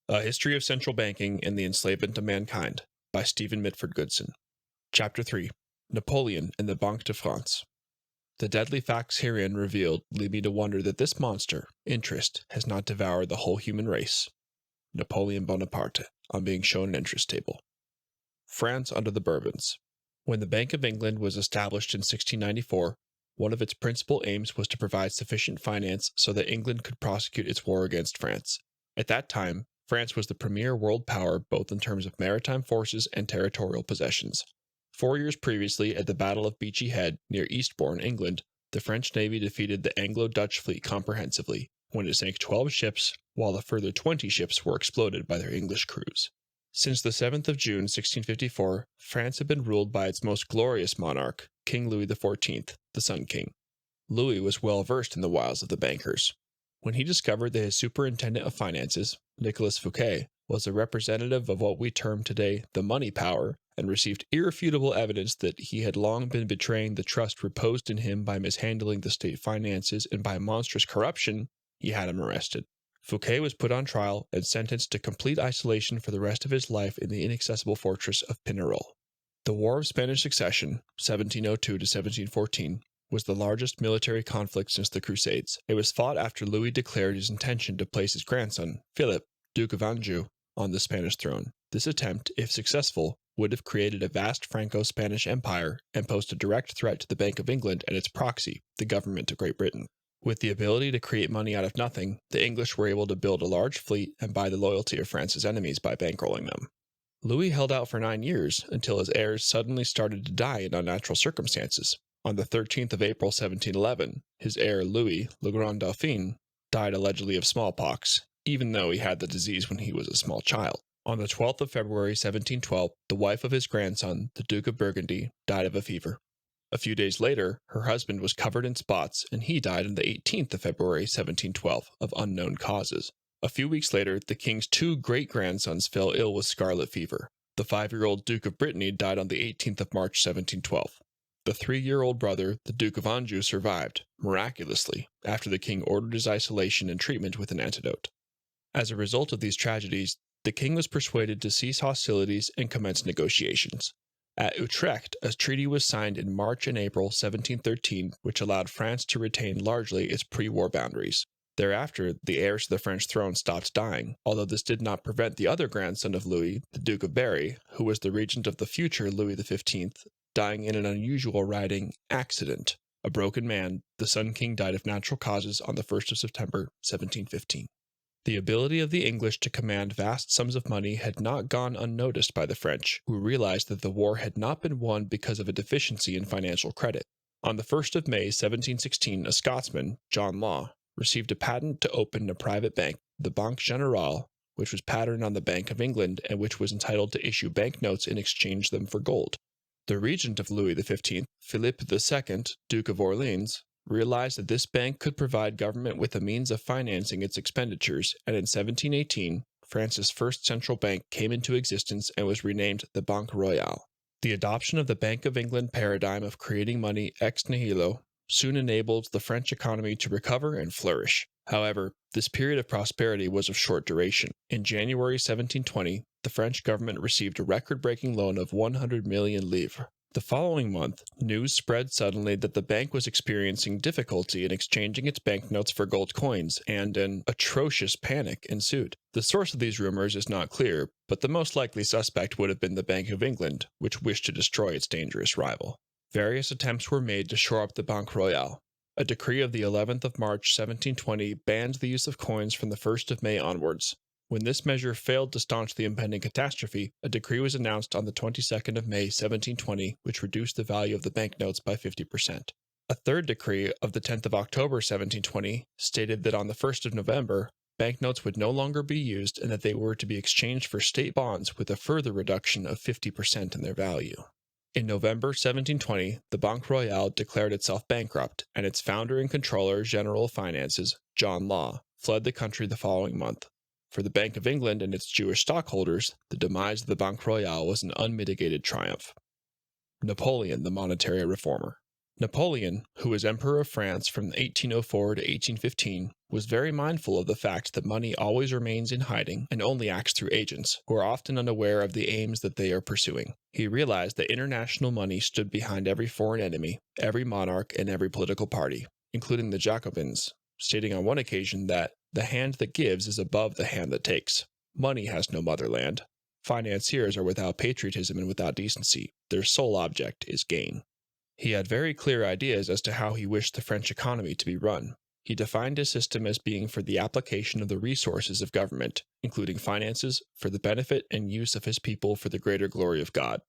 A History of Central Banking and the Enslavement of Mankind by Stephen Mitford Goodson. Chapter 3. Napoleon and the Banque de France. The deadly facts herein revealed lead me to wonder that this monster, interest, has not devoured the whole human race. Napoleon Bonaparte, on being shown an interest table. France under the Bourbons. When the Bank of England was established in 1694, one of its principal aims was to provide sufficient finance so that England could prosecute its war against France. At that time, France was the premier world power both in terms of maritime forces and territorial possessions. 4 years previously, at the Battle of Beachy Head, near Eastbourne, England, the French Navy defeated the Anglo-Dutch fleet comprehensively, when it sank 12 ships, while a further 20 ships were exploded by their English crews. Since the 7th of June 1654, France had been ruled by its most glorious monarch, King Louis XIV, the Sun King. Louis was well versed in the wiles of the bankers. When he discovered that his superintendent of finances, Nicolas Fouquet, was a representative of what we term today the money power, and received irrefutable evidence that he had long been betraying the trust reposed in him by mishandling the state finances and by monstrous corruption, he had him arrested. Fouquet was put on trial and sentenced to complete isolation for the rest of his life in the inaccessible fortress of Pignerol. The War of Spanish Succession, 1702 to 1714, was the largest military conflict since the Crusades. It was fought after Louis declared his intention to place his grandson, Philip, Duke of Anjou, on the Spanish throne. This attempt, if successful, would have created a vast Franco-Spanish empire and posed a direct threat to the Bank of England and its proxy, the government of Great Britain. With the ability to create money out of nothing, the English were able to build a large fleet and buy the loyalty of France's enemies by bankrolling them. Louis held out for 9 years until his heirs suddenly started to die in unnatural circumstances. On the 13th of April 1711, his heir Louis, le Grand Dauphin, died allegedly of smallpox, even though he had the disease when he was a small child. On the 12th of February 1712, the wife of his grandson, the Duke of Burgundy, died of a fever. A few days later, her husband was covered in spots, and he died on the 18th of February 1712 of unknown causes. A few weeks later, the king's 2 great-grandsons fell ill with scarlet fever. The 5-year-old Duke of Brittany died on the 18th of March 1712. The 3-year-old brother, the Duke of Anjou, survived, miraculously, after the king ordered his isolation and treatment with an antidote. As a result of these tragedies, the king was persuaded to cease hostilities and commence negotiations. At Utrecht, a treaty was signed in March and April 1713, which allowed France to retain largely its pre-war boundaries. Thereafter, the heirs to the French throne stopped dying, although this did not prevent the other grandson of Louis, the Duke of Berry, who was the regent of the future Louis XV, dying in an unusual riding accident. A broken man, the Sun King died of natural causes on the 1st of September 1715. The ability of the English to command vast sums of money had not gone unnoticed by the French, who realized that the war had not been won because of a deficiency in financial credit. On the 1st of May 1716, a Scotsman, John Law, received a patent to open a private bank, the Banque Générale, which was patterned on the Bank of England and which was entitled to issue banknotes and exchange them for gold. The regent of Louis XV, Philippe II, Duke of Orleans, realized that this bank could provide government with a means of financing its expenditures, and in 1718, France's first central bank came into existence and was renamed the Banque Royale. The adoption of the Bank of England paradigm of creating money ex nihilo soon enabled the French economy to recover and flourish. However, this period of prosperity was of short duration. In January 1720, the French government received a record-breaking loan of 100 million livres. The following month, news spread suddenly that the bank was experiencing difficulty in exchanging its banknotes for gold coins, and an atrocious panic ensued. The source of these rumors is not clear, but the most likely suspect would have been the Bank of England, which wished to destroy its dangerous rival. Various attempts were made to shore up the Banque Royale. A decree of the 11th of March 1720 banned the use of coins from the 1st of May onwards. When this measure failed to staunch the impending catastrophe, a decree was announced on the 22nd of May 1720 which reduced the value of the banknotes by 50%. A third decree of the 10th of October 1720 stated that on the 1st of November, banknotes would no longer be used and that they were to be exchanged for state bonds with a further reduction of 50% in their value. In November 1720, the Banque Royale declared itself bankrupt, and its founder and controller general of finances, John Law, fled the country the following month. For the Bank of England and its Jewish stockholders, the demise of the Banque Royale was an unmitigated triumph. Napoleon, the monetary reformer. Napoleon, who was Emperor of France from 1804 to 1815, was very mindful of the fact that money always remains in hiding and only acts through agents, who are often unaware of the aims that they are pursuing. He realized that international money stood behind every foreign enemy, every monarch, and every political party, including the Jacobins, stating on one occasion that the hand that gives is above the hand that takes. Money has no motherland. Financiers are without patriotism and without decency. Their sole object is gain. He had very clear ideas as to how he wished the French economy to be run. He defined his system as being for the application of the resources of government, including finances, for the benefit and use of his people for the greater glory of God.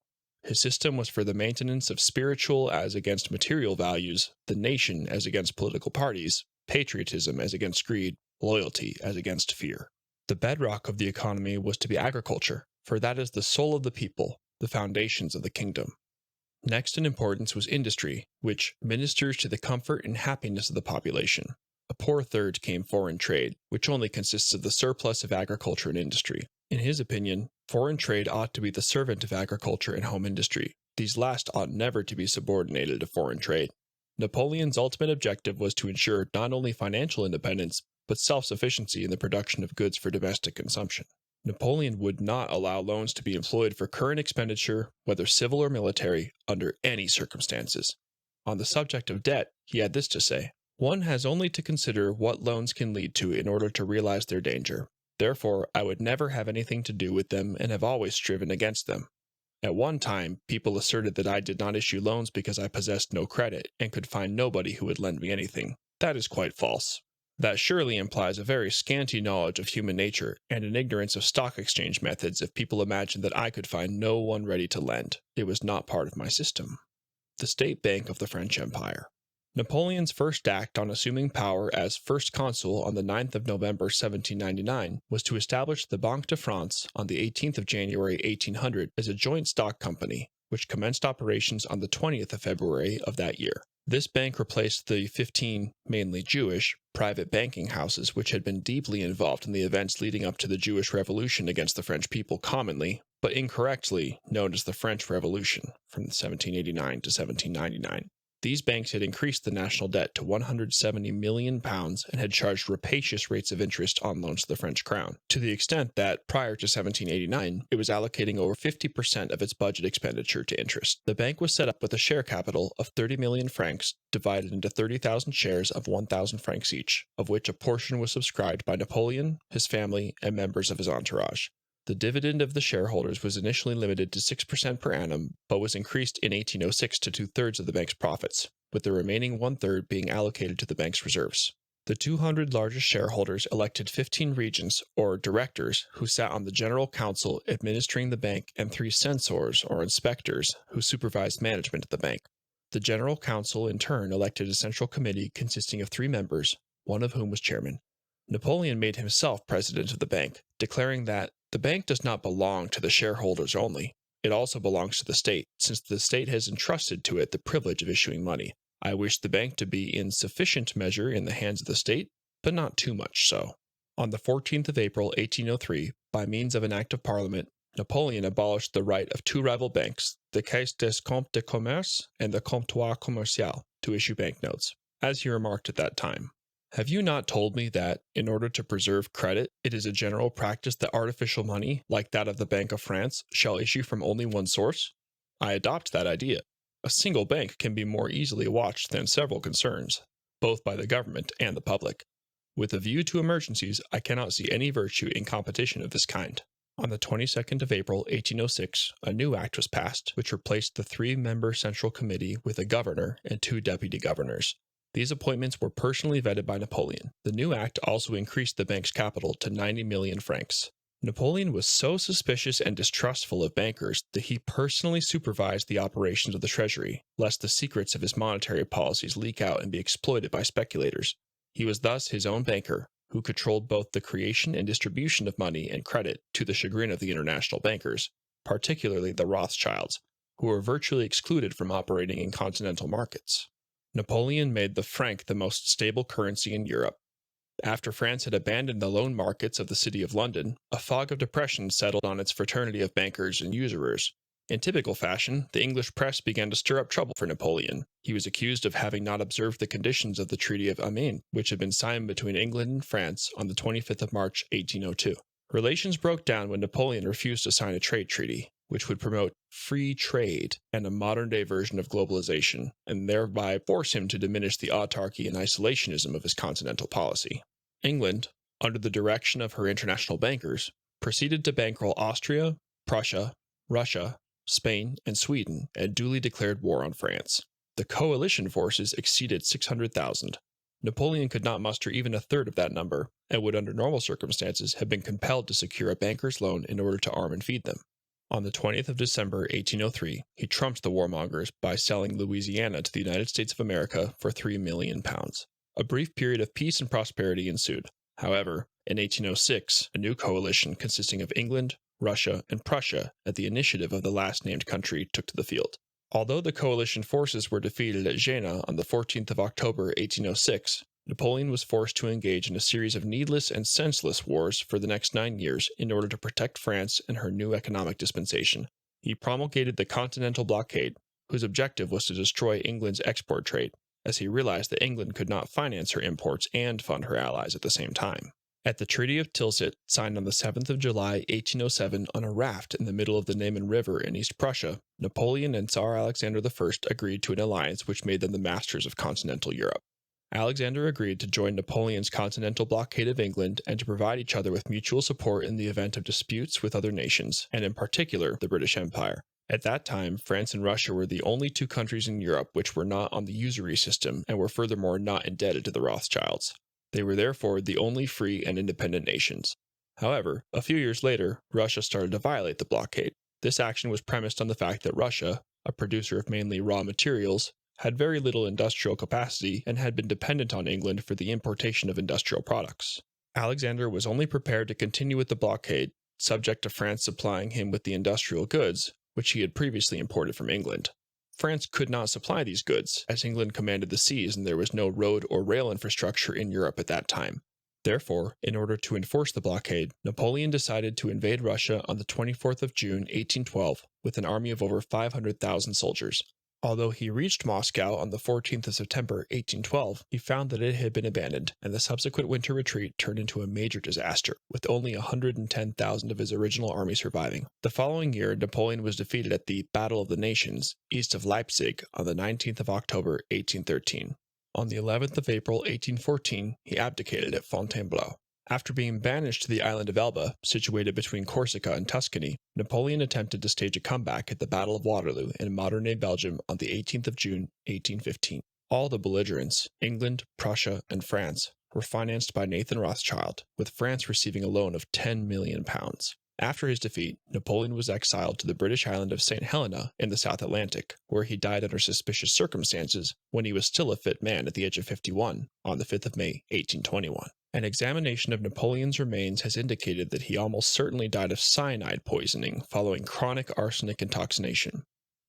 His system was for the maintenance of spiritual as against material values, the nation as against political parties, patriotism as against greed, loyalty as against fear. The bedrock of the economy was to be agriculture, for that is the soul of the people, the foundations of the kingdom. Next in importance was industry, which ministers to the comfort and happiness of the population. A poor third came foreign trade, which only consists of the surplus of agriculture and industry. In his opinion, foreign trade ought to be the servant of agriculture and home industry. These last ought never to be subordinated to foreign trade. Napoleon's ultimate objective was to ensure not only financial independence, but self-sufficiency in the production of goods for domestic consumption. Napoleon would not allow loans to be employed for current expenditure, whether civil or military, under any circumstances. On the subject of debt, he had this to say: "One has only to consider what loans can lead to in order to realize their danger. Therefore, I would never have anything to do with them and have always striven against them. At one time, people asserted that I did not issue loans because I possessed no credit and could find nobody who would lend me anything. That is quite false. That surely implies a very scanty knowledge of human nature and an ignorance of stock exchange methods if people imagine that I could find no one ready to lend. It was not part of my system." The State Bank of the French Empire. Napoleon's first act on assuming power as First Consul on the 9th of November 1799 was to establish the Banque de France on the 18th of January 1800 as a joint stock company, which commenced operations on the 20th of February of that year. This bank replaced the 15, mainly Jewish, private banking houses which had been deeply involved in the events leading up to the Jewish Revolution against the French people, commonly, but incorrectly, known as the French Revolution from 1789 to 1799. These banks had increased the national debt to £170 million and had charged rapacious rates of interest on loans to the French crown, to the extent that, prior to 1789, it was allocating over 50% of its budget expenditure to interest. The bank was set up with a share capital of 30 million francs, divided into 30,000 shares of 1,000 francs each, of which a portion was subscribed by Napoleon, his family, and members of his entourage. The dividend of the shareholders was initially limited to 6% per annum, but was increased in 1806 to 2/3 of the bank's profits, with the remaining 1/3 being allocated to the bank's reserves. The 200 largest shareholders elected 15 regents, or directors, who sat on the General Council administering the bank, and 3 censors, or inspectors, who supervised management of the bank. The General Council, in turn, elected a central committee consisting of 3 members, one of whom was chairman. Napoleon made himself president of the bank, declaring that the bank does not belong to the shareholders only. It also belongs to the state, since the state has entrusted to it the privilege of issuing money. I wish the bank to be in sufficient measure in the hands of the state, but not too much so. On the 14th of April, 1803, by means of an act of Parliament, Napoleon abolished the right of 2 rival banks, the Caisse des Comptes de Commerce and the Comptoir Commercial, to issue banknotes, as he remarked at that time: "Have you not told me that, in order to preserve credit, it is a general practice that artificial money, like that of the Bank of France, shall issue from only one source? I adopt that idea. A single bank can be more easily watched than several concerns, both by the government and the public. With a view to emergencies, I cannot see any virtue in competition of this kind." On the 22nd of April, 1806, a new act was passed, which replaced the 3-member Central Committee with a governor and 2 deputy governors. These appointments were personally vetted by Napoleon. The new act also increased the bank's capital to 90 million francs. Napoleon was so suspicious and distrustful of bankers that he personally supervised the operations of the treasury, lest the secrets of his monetary policies leak out and be exploited by speculators. He was thus his own banker, who controlled both the creation and distribution of money and credit, to the chagrin of the international bankers, particularly the Rothschilds, who were virtually excluded from operating in continental markets. Napoleon made the franc the most stable currency in Europe. After France had abandoned the loan markets of the city of London, a fog of depression settled on its fraternity of bankers and usurers. In typical fashion, the English press began to stir up trouble for Napoleon. He was accused of having not observed the conditions of the Treaty of Amiens, which had been signed between England and France on the 25th of March, 1802. Relations broke down when Napoleon refused to sign a trade treaty, which would promote free trade and a modern-day version of globalization, and thereby force him to diminish the autarky and isolationism of his continental policy. England, under the direction of her international bankers, proceeded to bankroll Austria, Prussia, Russia, Spain, and Sweden, and duly declared war on France. The coalition forces exceeded 600,000. Napoleon could not muster even a third of that number, and would under normal circumstances have been compelled to secure a banker's loan in order to arm and feed them. On the 20th of December, 1803, he trumped the warmongers by selling Louisiana to the United States of America for £3 million. A brief period of peace and prosperity ensued. However, in 1806, a new coalition consisting of England, Russia, and Prussia, at the initiative of the last-named country, took to the field. Although the coalition forces were defeated at Jena on the 14th of October, 1806, Napoleon was forced to engage in a series of needless and senseless wars for the next 9 years in order to protect France and her new economic dispensation. He promulgated the Continental Blockade, whose objective was to destroy England's export trade, as he realized that England could not finance her imports and fund her allies at the same time. At the Treaty of Tilsit, signed on the 7th of July, 1807, on a raft in the middle of the Niemen River in East Prussia, Napoleon and Tsar Alexander I agreed to an alliance which made them the masters of continental Europe. Alexander agreed to join Napoleon's continental blockade of England and to provide each other with mutual support in the event of disputes with other nations, and in particular the British Empire. At that time, France and Russia were the only two countries in Europe which were not on the usury system and were furthermore not indebted to the Rothschilds. They were therefore the only free and independent nations. However, a few years later, Russia started to violate the blockade. This action was premised on the fact that Russia, a producer of mainly raw materials, had very little industrial capacity and had been dependent on England for the importation of industrial products. Alexander was only prepared to continue with the blockade, subject to France supplying him with the industrial goods, which he had previously imported from England. France could not supply these goods, as England commanded the seas and there was no road or rail infrastructure in Europe at that time. Therefore, in order to enforce the blockade, Napoleon decided to invade Russia on the 24th of June, 1812, with an army of over 500,000 soldiers. Although he reached Moscow on the 14th of September, 1812, he found that it had been abandoned, and the subsequent winter retreat turned into a major disaster, with only 110,000 of his original army surviving. The following year, Napoleon was defeated at the Battle of the Nations, east of Leipzig, on the 19th of October, 1813. On the 11th of April, 1814, he abdicated at Fontainebleau. After being banished to the island of Elba, situated between Corsica and Tuscany, Napoleon attempted to stage a comeback at the Battle of Waterloo in modern-day Belgium on the 18th of June, 1815. All the belligerents, England, Prussia, and France, were financed by Nathan Rothschild, with France receiving a loan of £10 million. After his defeat, Napoleon was exiled to the British island of St. Helena in the South Atlantic, where he died under suspicious circumstances when he was still a fit man at the age of 51, on the 5th of May, 1821. An examination of Napoleon's remains has indicated that he almost certainly died of cyanide poisoning following chronic arsenic intoxication.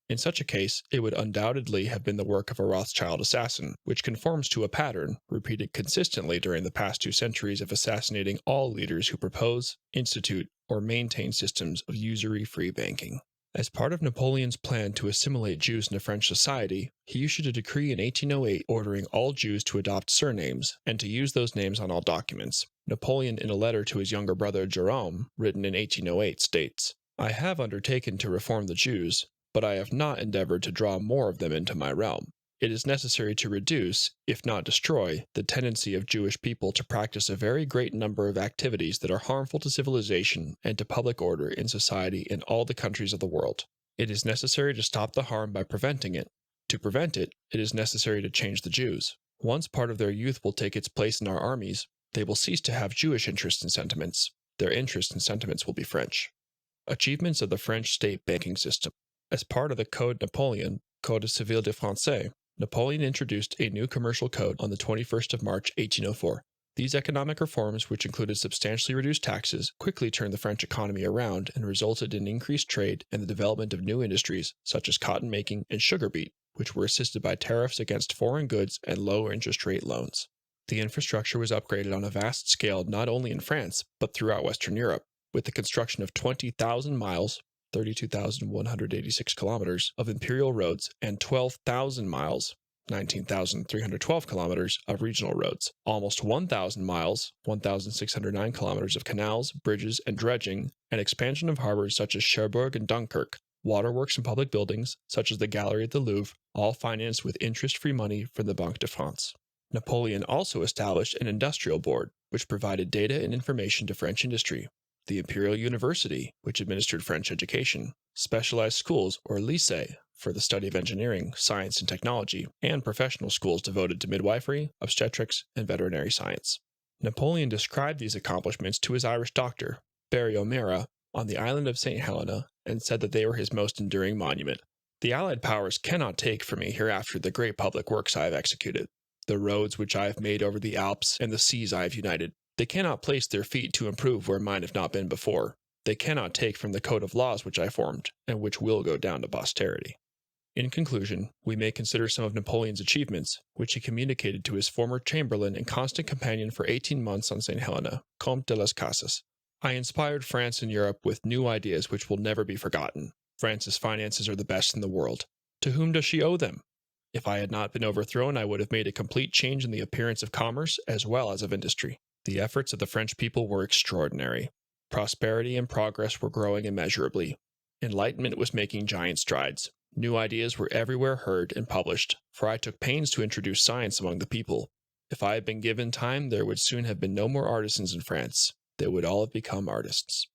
In such a case, it would undoubtedly have been the work of a Rothschild assassin, which conforms to a pattern repeated consistently during the past 2 centuries of assassinating all leaders who propose, institute, or maintain systems of usury-free banking. As part of Napoleon's plan to assimilate Jews into French society, he issued a decree in 1808 ordering all Jews to adopt surnames and to use those names on all documents. Napoleon, in a letter to his younger brother Jerome, written in 1808, states, "I have undertaken to reform the Jews, but I have not endeavored to draw more of them into my realm. It is necessary to reduce, if not destroy, the tendency of Jewish people to practice a very great number of activities that are harmful to civilization and to public order in society in all the countries of the world. It is necessary to stop the harm by preventing it. To prevent it, it is necessary to change the Jews. Once part of their youth will take its place in our armies, they will cease to have Jewish interests and sentiments. Their interests and sentiments will be French." Achievements of the French state banking system. As part of the Code Napoleon, Code Civil de France, Napoleon introduced a new commercial code on the 21st of March, 1804. These economic reforms, which included substantially reduced taxes, quickly turned the French economy around and resulted in increased trade and the development of new industries such as cotton making and sugar beet, which were assisted by tariffs against foreign goods and low interest rate loans. The infrastructure was upgraded on a vast scale not only in France, but throughout Western Europe, with the construction of 20,000 miles, 32,186 kilometers, of imperial roads and 12,000 miles, 19,312 kilometers, of regional roads, almost 1,000 miles, 1,609 kilometers, of canals, bridges, and dredging, and expansion of harbors such as Cherbourg and Dunkirk, waterworks and public buildings, such as the Gallery at the Louvre, all financed with interest-free money from the Banque de France. Napoleon also established an industrial board, which provided data and information to French industry, the Imperial University, which administered French education, specialized schools, or lycées, for the study of engineering, science, and technology, and professional schools devoted to midwifery, obstetrics, and veterinary science. Napoleon described these accomplishments to his Irish doctor, Barry O'Meara, on the island of St. Helena, and said that they were his most enduring monument. The Allied powers cannot take from me hereafter the great public works I have executed, the roads which I have made over the Alps, and the seas I have united. They cannot place their feet to improve where mine have not been before. They cannot take from the code of laws which I formed, and which will go down to posterity. In conclusion, we may consider some of Napoleon's achievements, which he communicated to his former chamberlain and constant companion for 18 months on St. Helena, Comte de las Casas. I inspired France and Europe with new ideas which will never be forgotten. France's finances are the best in the world. To whom does she owe them? If I had not been overthrown, I would have made a complete change in the appearance of commerce as well as of industry. The efforts of the French people were extraordinary. Prosperity and progress were growing immeasurably. Enlightenment was making giant strides. New ideas were everywhere heard and published, for I took pains to introduce science among the people. If I had been given time, there would soon have been no more artisans in France. They would all have become artists.